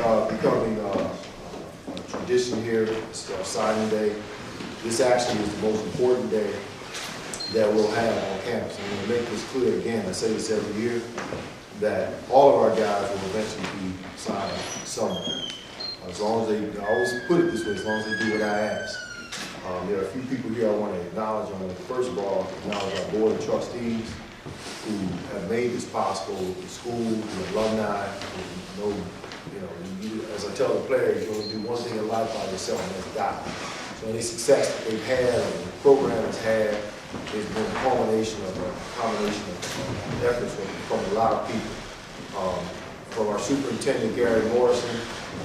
becoming a tradition here. It's our signing day. This actually is the most important day that we'll have on campus. I'm going to make this clear again. I say this every year, that all of our guys will eventually be signed somewhere. As long as they, I always put it this way, as long as they do what I ask. There are a few people here I want to acknowledge. I want to first of all acknowledge our board of trustees who have made this possible, the school, the alumni. As I tell the players, you only do one thing in life by yourself, and that's die. So any success that they've had, and the program has had, has been a combination of efforts from a lot of people. From our superintendent, Gary Morrison,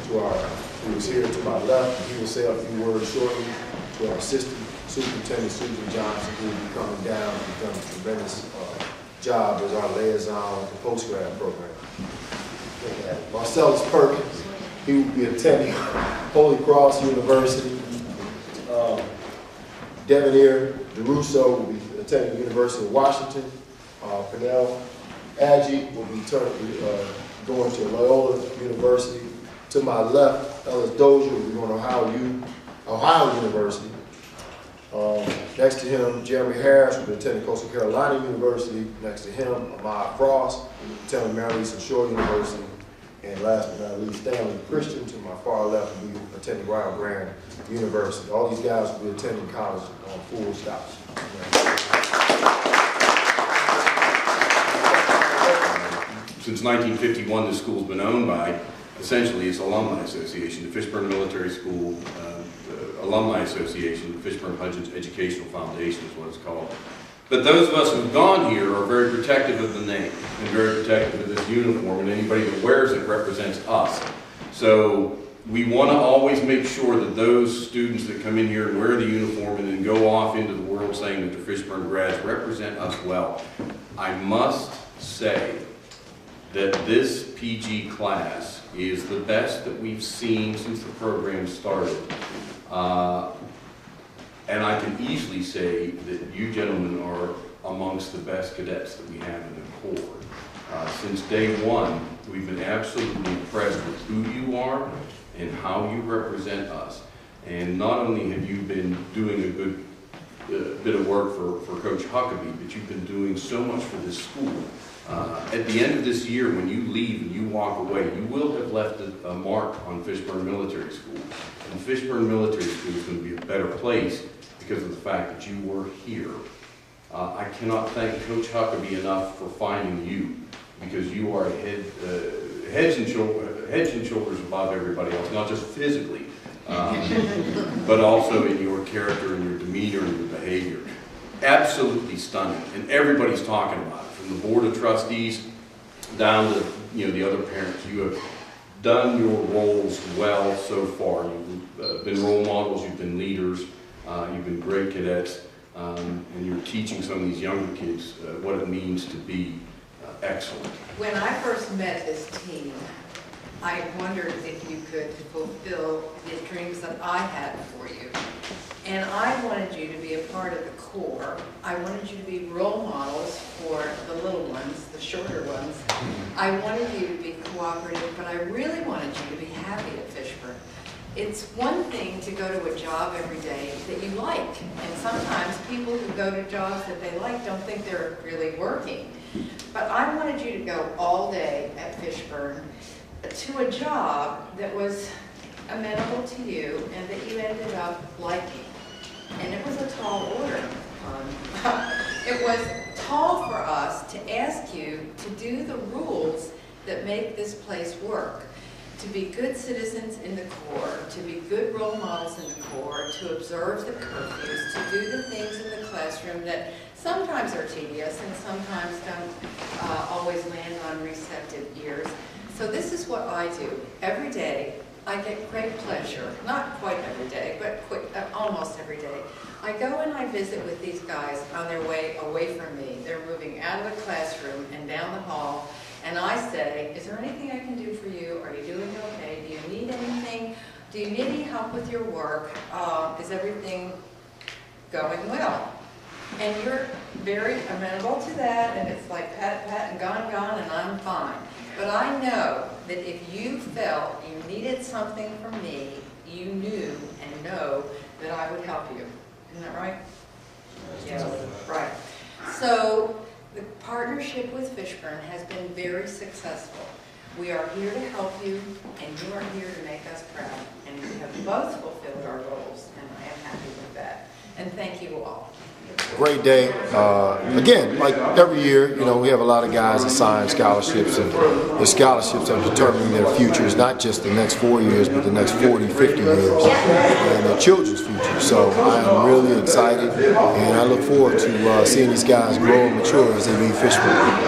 who is here to my left, and he will say a few words shortly, to our assistant superintendent, Susan Johnson, who will be coming down and done a tremendous job as our liaison with the post-grad program. Marcellus Perkins, he will be attending Holy Cross University. Devoneer DeRusso will be attending the University of Washington. Pernell Agee will be going to Loyola University. To my left, Ellis Dozier will be going to Ohio University. Next to him, Jeremy Harris will be attending Coastal Carolina University. Next to him, Ahmad Frost will be attending Mary Eastern Shore University. And last but not least, Stanley Christian, to my far left, will be attending Rio Grande University. All these guys will be attending college on full scholarship. Since 1951, the school's been owned by, essentially, its alumni association, the Fishburne Military School Alumni Association, the Fishburne Hudgens Educational Foundation is what it's called. But those of us who've gone here are very protective of the name and very protective of this uniform, and anybody that wears it represents us. So we want to always make sure that those students that come in here and wear the uniform and then go off into the world saying that they're Fishburne grads represent us well. I must say that this PG class is the best that we've seen since the program started. And I can easily say that you gentlemen are amongst the best cadets that we have in the Corps. Since day one, we've been absolutely impressed with who you are and how you represent us. And not only have you been doing a good bit of work for Coach Huckabee, but you've been doing so much for this school. At the end of this year, when you leave and you walk away, you will have left a mark on Fishburne Military School. And Fishburne Military School is going to be a better place because of the fact that you were here. I cannot thank Coach Huckabee enough for finding you, because you are heads and shoulders above everybody else, not just physically, but also in your character and your demeanor and your behavior. Absolutely stunning, and everybody's talking about it, from the board of trustees down to the other parents. You have done your roles well so far. You've been role models, you've been leaders, you've been great cadets, and you're teaching some of these younger kids what it means to be excellent. When I first met this team, I wondered if you could fulfill the dreams that I had for you. And I wanted you to be a part of the Corps. I wanted you to be role models for the little ones, the shorter ones. I wanted you to be cooperative, but I really wanted you to be happy at Fishburne. It's one thing to go to a job every day that you like, and sometimes people who go to jobs that they like don't think they're really working. But I wanted you to go all day at Fishburne to a job that was amenable to you and that you ended up liking. And it was a tall order. It was tall for us to ask you to do the rules that make this place work. To be good citizens in the Corps, to be good role models in the Corps, to observe the curfews, to do the things in the classroom that sometimes are tedious and sometimes don't always land on receptive ears. So this is what I do. Every day, I get great pleasure, not quite every day, but almost every day. I go and I visit with these guys on their way away from me. They're moving out of the classroom and down the hall, and I say, is there anything I can do for you? Are you doing okay? Do you need anything? Do you need any help with your work? Is everything going well? And you're very amenable to that, and it's like pat, pat, and gone, and I'm fine. But I know that if you felt you needed something from me, you knew and know that I would help you. Isn't that right? Yes, right. So the partnership with Fishburne has been very successful. We are here to help you, and you are here to make us proud. And we have both fulfilled our goals, and I am happy with that. And thank you all. Great day. Again, like every year, you know, we have a lot of guys assigned scholarships, and the scholarships are determining their futures, not just the next 4 years, but the next 40, 50 years, and their children's future. So I am really excited, and I look forward to seeing these guys grow and mature as they leave Fishburne.